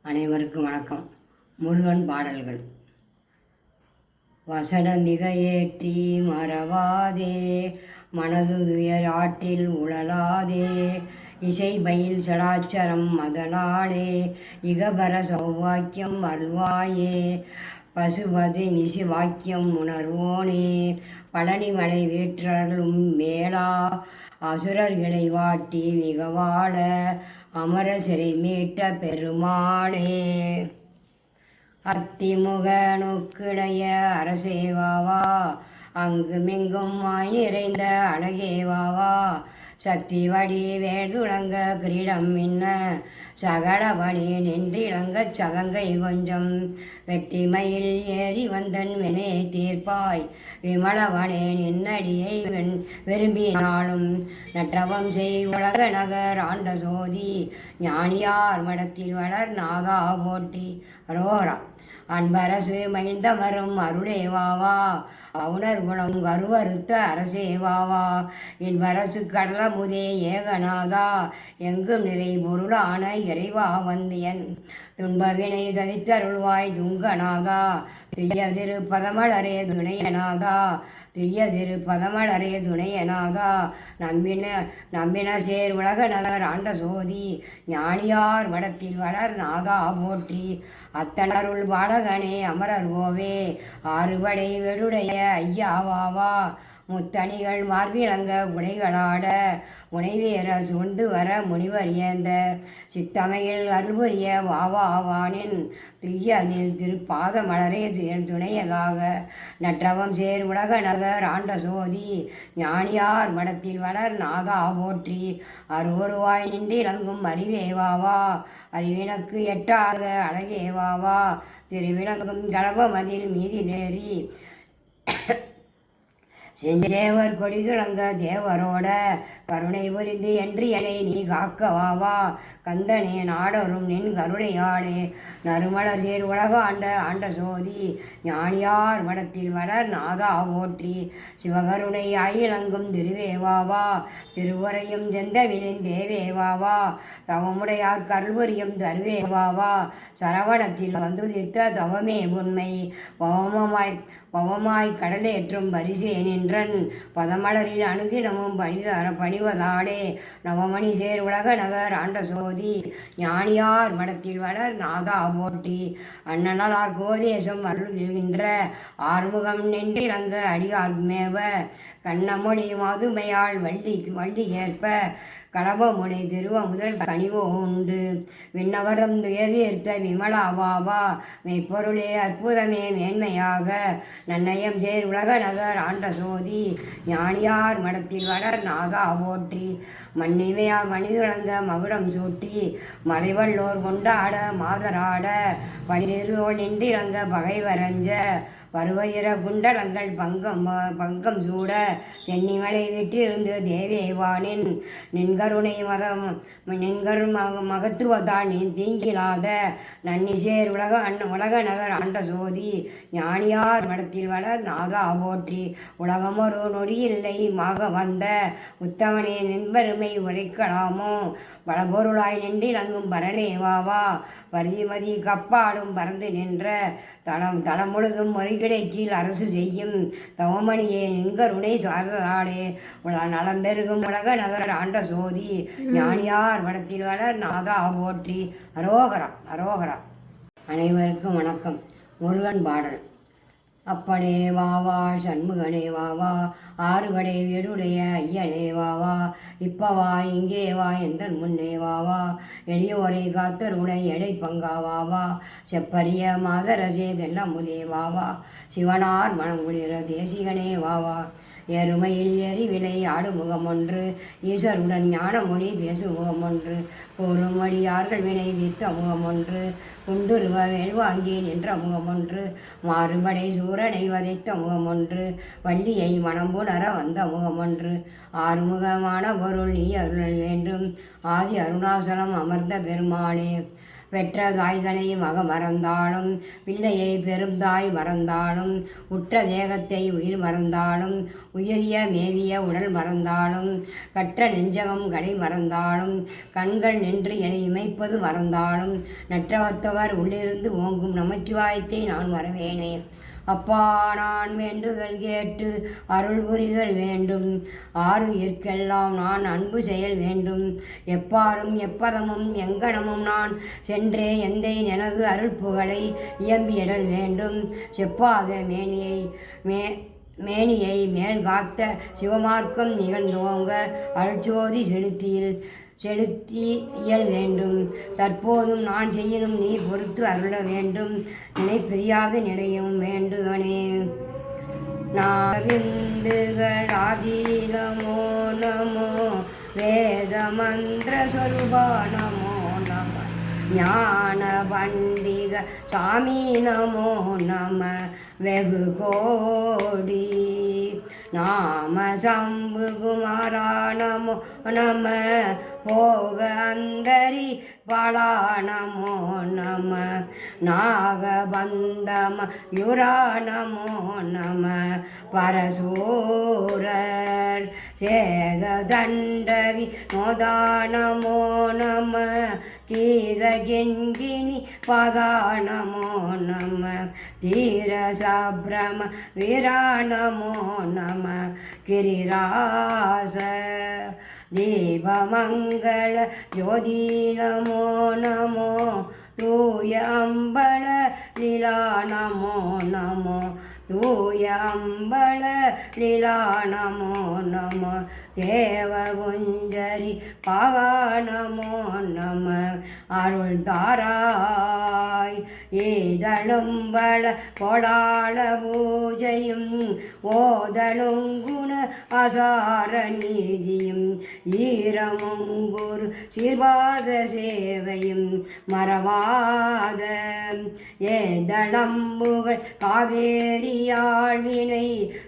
அனைவருக்கும் வணக்கம். முருகன் பாடல்கள். வசனம் மிக ஏற்றி மறவாதே, மனது துயர் ஆற்றில் உழலாதே, இசை பயில் சடாச்சரம் மதனாலே, இகபர சௌவாக்கியம் அருள்வாயே, பசுபதி நிசி வாக்கியம் உணர்வோனே, பழனிமலை வேற்றர்களும் மேலா, அசுரர்களை வாட்டி மிகவாட, அமர சிறை மீட்ட பெருமாளே, அத்திமுக நோக்கிடைய அரசேவாவா, அங்குமிங்கும் மாய் நிறைந்த அழகேவாவா, சக்தி வடி வேதுளங்க கிரீடம் மின்ன, சகடபடி நின்றிலங்கச் சதங்கை கொஞ்சம், வெட்டிமயில் ஏறி வந்தன் வினை தீர்ப்பாய், விமலவனே நின்னடியை விரும்பினாலும், நற்றவம் செய் உலக நகர் ஆண்ட சோதி, ஞானியார் மடத்தில் வளர் நாதா போற்றி. அரோரா. அன்பரசு மகிழ்ந்தவரும் அருளேவாவா, அவுணர் குணம் கருவறுத்த அரசேவாவா, இன்பரசு கடலமுதே ஏகநாதா, எங்கும் நிறை பொருளான இறைவா வந்தியன், துன்பவினை தவித்தருள்வாய் துங்கநாதா, துய்ய திரு பதமலரே துணையநாதா, துய்ய திரு பதமலரே துணையநாதா, நம்பின சேர் உலக நகர் ஆண்ட சோதி, ஞானியார் மடத்தில் வளர் நாதா போற்றி. அத்தனருள் பாடகனே அமரர் கோவே, ஆறுபடை வெடுடைய ஐயாவாவா, முத்தணிகள் மார்பிலங்க உடைகளாட, உணைவேரர் சூழ்ந்து வர முனிவர் ஏந்த, சித்தமையில் அருள்புரிய வாவாவானின், துய்யதில் திருப்பாத மலரே துணையதாக, நற்றவம் சேர் உலக நகர் ஆண்ட சோதி, ஞானியார் மடத்தில் வளர் நாதா போற்றி. அருவருவாய் நின்றிலங்கும் அறிவேவாவா, அறிவினக்கு எட்டாத அழகேவாவா, திருவிலங்கும் கடபமதில் மீதிலேறி, செஞ்சேவர் கொடி துளங்க தேவரோட, கருணை புரிந்து என்று எனை நீ காக்கவாவா, கந்தனே நாடரும் நின் கருணையாளே, நறுமலர் சேர் உலக ஆண்ட சோதி, ஞானியார் மடத்தில் வளர் நாதா போற்றி. சிவகருணை ஆயிலங்கும் திருவேவாவா, திருவுரையும் செந்தவிலின் தேவேவாவா, தவமுடையார் கருள்புரியும் தருவேவாவா, சரவணத்தில் வந்து சித்த தவமே உண்மை, பவமாய் கடலேற்றும் பரிசே நின்றன், பதமலரில் அணுதினமும் பணிவதாலே, நவமணி சேர் உலக நகர் ஆண்ட சோதி, ஞானியார் மடத்தில் வளர் நாதா போற்றி. அண்ணலார் கோதேசம் அருள்கின்ற ஆறுமுகம் நின்றிலங்க அடியார்மேவ, கண்ணமொழி மாதுமையால் வண்டி ஏற்ப, கடபமுனை திருவ முதல் கனிவோ உண்டு, விண்ணவரம் துயதீர்த்த விமலாவாவா, மெய்ப்பொருளே அற்புதமே மேன்மையாக, நன்னயம் சேர் உலக நகர் ஆண்ட சோதி, ஞானியார் மடத்தில் வளர் நாதா போற்றி. மண்ணிமையா மணிதுளங்க மகுடம் சூட்டி, மறைவல்லோர் கொண்டாட மாதராட, பனிருதோள் நின்றிலங்க பகைவரஞ்ச, பருவயிர குண்டலங்கள் பங்கம் சூட, சென்னிமலை விட்டிருந்து தேவேவானின், நின்கருணை மகத்துவத்தால் நீ தீங்கிலாத, நன்னிசேர் உலக நகர் ஆண்ட சோதி, ஞானியார் மடத்தில் வளர் நாதா போற்றி. உலகமொரு நொடியில்லை மாக வந்த, உத்தமனே நின்பெருமை உரைக்கலாமோ, பலபொருளாய் நின்றிலங்கும் பரலேவாவா, பரிதிமதி கப்பாடும் பறந்து நின்ற, தளம் முழுதும் கிடைக்கீழ் அரசு செய்யும், தவமணியே நின்கருணை சாததாலே, நலம் பெருகும் உலக நகர் ஆண்ட சோதி, ஞானியார் மடத்தில் வளர் நாதா போற்றி. அரோகரா. அரோகரா. அனைவருக்கும் வணக்கம். முருகன் பாடல். அப்பனே வாவா, சண்முகனே வாவா, ஆறுபடை வீடுடைய ஐயனே வாவா, இப்பவா இங்கே வா எந்தன் முன்னே வாவா, எளியோரை காத்தருடை எடை பங்காவாவா, செப்பரிய மாதரசே தெல்லமுதே வாவா, சிவனார் மனங்குளிர தேசிகனே வாவா, எருமையில் எரிவிலை ஆடுமுகம் ஒன்று, ஈஸ்வருடன் ஞானமொழி பேசுமுகம் ஒன்று, கூறுமடியார்கள் வினை தீர்த்த முகம் ஒன்று, குண்டுருவ வேள்வாங்கி நின்ற முகம் ஒன்று, மாறுபடை சூரனை வதைத்த முகம் ஒன்று, வள்ளியை மனம்புணர வந்த முகம் ஒன்று, ஆறுமுகமான பொருள் நீ அருள் வேண்டும், ஆதி அருணாசலம் அமர்ந்த பெருமாளே, பெற்ற தாய்தனை மக மறந்தாலும் பிள்ளையை பெருந்தாய் மறந்தாலும் உற்ற தேகத்தை உயிர் மறந்தாலும் உயரிய மேவிய உடல் மறந்தாலும் கற்ற நெஞ்சகம் கடை மறந்தாலும் கண்கள் நின்று என இமைப்பது மறந்தாலும் நற்றவத்தவர் உள்ளிருந்து ஓங்கும் நமச்சிவாயத்தை நான் வரவேனே. அப்பா நான் வேண்டுதல் கேட்டு அருள் புரிதல் வேண்டும். ஆருயிர்க்கெல்லாம் நான் அன்பு செயல் வேண்டும். எப்பாரும் எப்பதமும் எங்கனமும் நான் சென்றே எந்தை எனது அருள் புகழை இயம்பியிடல் வேண்டும். செப்பாத மேனியை மேல் காத்த சிவமார்க்கம் நிகழ்ந்தோங்க அருட்சோதி செலுத்தி இயல் வேண்டும். தற்போதும் நான் செய்யணும் நீர் பொறுத்து அருள வேண்டும். நிலை பிரியாத நிலையும் வேண்டுகனே. நாவிந்துகள் ஆதீனமோ நமோ வேத மந்திர சொருபா நமோ நம ஞான பண்டித சாமி நமோ நம வெகு கோடி நாம சம்பு குமாரா நமோ நம போக அந்தரி பாலா நமோ நம நாகபந்தம யுரா நமோ நம பரசூரர் சேத தண்டவி நோதா நமோ நம கீதகிங்கினி பதா நமோ நம தீர சப்ரம வீரா நமோ நம கிரிராச தீபமங்கள ஜோதி நமோ நமோ தூய அம்பள லீலா நமோ நமோ தூய அம்பள லீலா நமோ நமோ தேவகுஞ்சரி பாகா நமோ நம அருள் தாராய் ஏதழும்பள கொடாள பூஜையும் ஓதலும் குண அசார நீதியும் ஈரமும் குரு சீர்வாத சேவையும் மறவாத ஏதளம்புகள் காவேரியாழ்வினை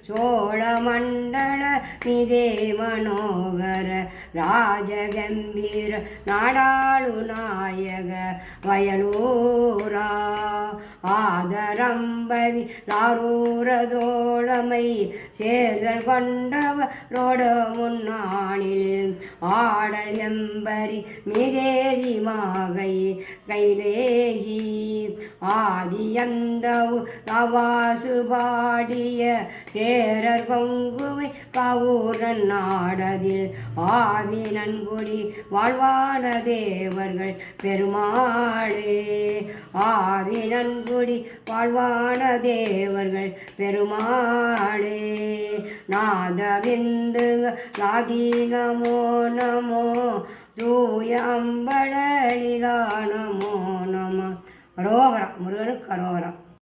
சோழ மண்டல மிதே மனோகர ராஜகம்பீர நாடாளு நாயக வயலூரா ஆதரம்பவி லாரூரதோழமை சேர்தல் கொண்டவரோட முன்னாளில் ஆடல் எம்பரி மிதேரி மாகை கைலேகி ஆதியந்தவு நவாசு பாடிய சேரர் கொங்குவை கவுரன் நாடதில் ஆவி நன்குடி வாழ்வான தேவர்கள் பெருமாளே ஆவி நன்குடி வாழ்வான தேவர்கள் பெருமாளே நாதவிந்து லாதி நமோ நமோ தூய அம்பளலிலா நமோ நம அரோகரா முருகனுக்கு அரோகரா.